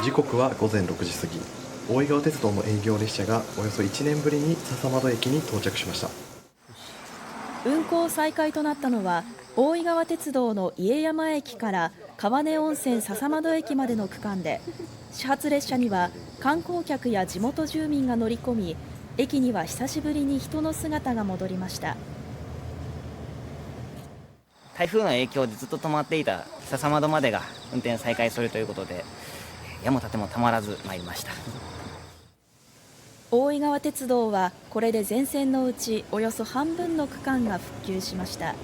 時刻は午前6時過ぎ、大井川鉄道の営業列車がおよそ1年ぶりに笹窓駅に到着しました。運行再開となったのは大井川鉄道の家山駅から川根温泉笹窓駅までの区間で、始発列車には観光客や地元住民が乗り込み、駅には久しぶりに人の姿が戻りました。台風の影響でずっと止まっていた笹窓までが運転再開するということで、矢も盾もたまらず参りました。大井川鉄道はこれで全線のうちおよそ半分の区間が復旧しました。